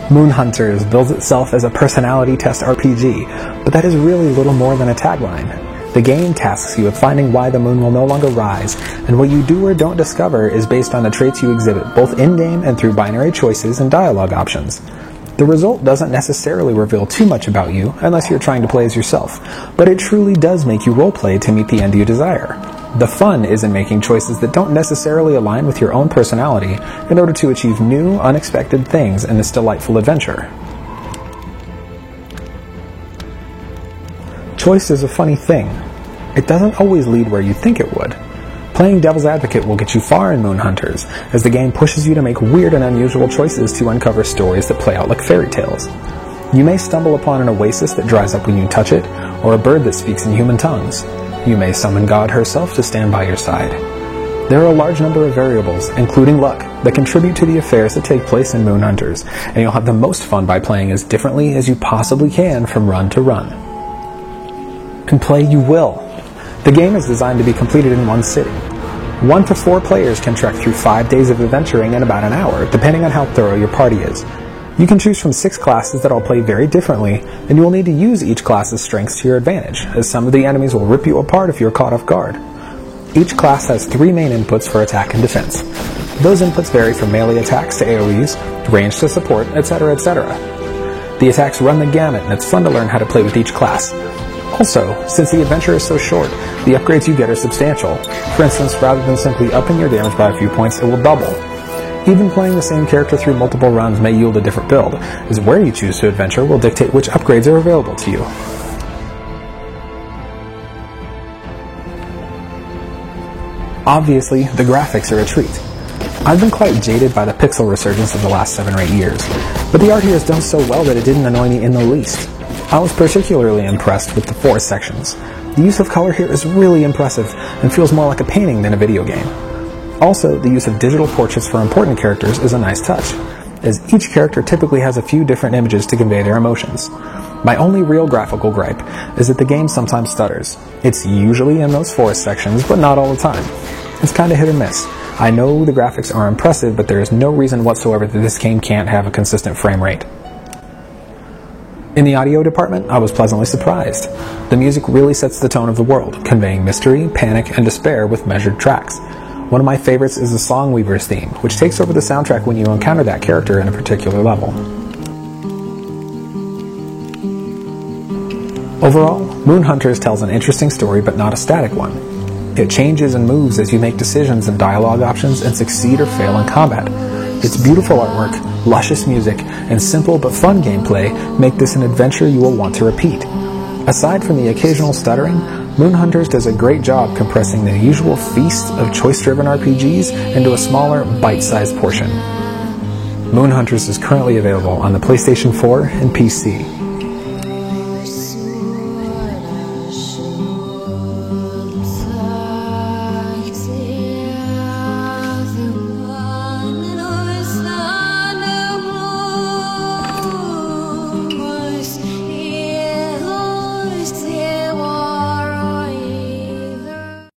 Moon Hunters bills itself as a personality test RPG, but that is really little more than a tagline. The game tasks you with finding why the moon will no longer rise, and what you do or don't discover is based on the traits you exhibit both in-game and through binary choices and dialogue options. The result doesn't necessarily reveal too much about you unless you're trying to play as yourself, but it truly does make you roleplay to meet the end you desire. The fun is in making choices that don't necessarily align with your own personality in order to achieve new, unexpected things in this delightful adventure. Choice is a funny thing. It doesn't always lead where you think it would. Playing devil's advocate will get you far in Moon Hunters, as the game pushes you to make weird and unusual choices to uncover stories that play out like fairy tales. You may stumble upon an oasis that dries up when you touch it, or a bird that speaks in human tongues. You may summon God herself to stand by your side. There are a large number of variables, including luck, that contribute to the affairs that take place in Moon Hunters, and you'll have the most fun by playing as differently as you possibly can from run to run. And play you will. The game is designed to be completed in one sitting. 1 to 4 players can trek through 5 days of adventuring in about an hour, depending on how thorough your party is. You can choose from 6 classes that all play very differently, and you will need to use each class's strengths to your advantage, as some of the enemies will rip you apart if you're caught off guard. Each class has 3 main inputs for attack and defense. Those inputs vary from melee attacks to AoEs, range to support, etc., etc. The attacks run the gamut, and it's fun to learn how to play with each class. Also, since the adventure is so short, the upgrades you get are substantial. For instance, rather than simply upping your damage by a few points, it will double. Even playing the same character through multiple runs may yield a different build, as where you choose to adventure will dictate which upgrades are available to you. Obviously, the graphics are a treat. I've been quite jaded by the pixel resurgence of the last 7 or 8 years, but the art here is done so well that it didn't annoy me in the least. I was particularly impressed with the forest sections. The use of color here is really impressive and feels more like a painting than a video game. Also, the use of digital portraits for important characters is a nice touch, as each character typically has a few different images to convey their emotions. My only real graphical gripe is that the game sometimes stutters. It's usually in those forest sections, but not all the time. It's kinda hit or miss. I know the graphics are impressive, but there is no reason whatsoever that this game can't have a consistent frame rate. In the audio department, I was pleasantly surprised. The music really sets the tone of the world, conveying mystery, panic, and despair with measured tracks. One of my favorites is the Songweaver's theme, which takes over the soundtrack when you encounter that character in a particular level. Overall, Moon Hunters tells an interesting story but not a static one. It changes and moves as you make decisions and dialogue options and succeed or fail in combat. Its beautiful artwork, luscious music, and simple but fun gameplay make this an adventure you will want to repeat. Aside from the occasional stuttering, Moon Hunters does a great job compressing the usual feast of choice-driven RPGs into a smaller, bite-sized portion. Moon Hunters is currently available on the PlayStation 4 and PC.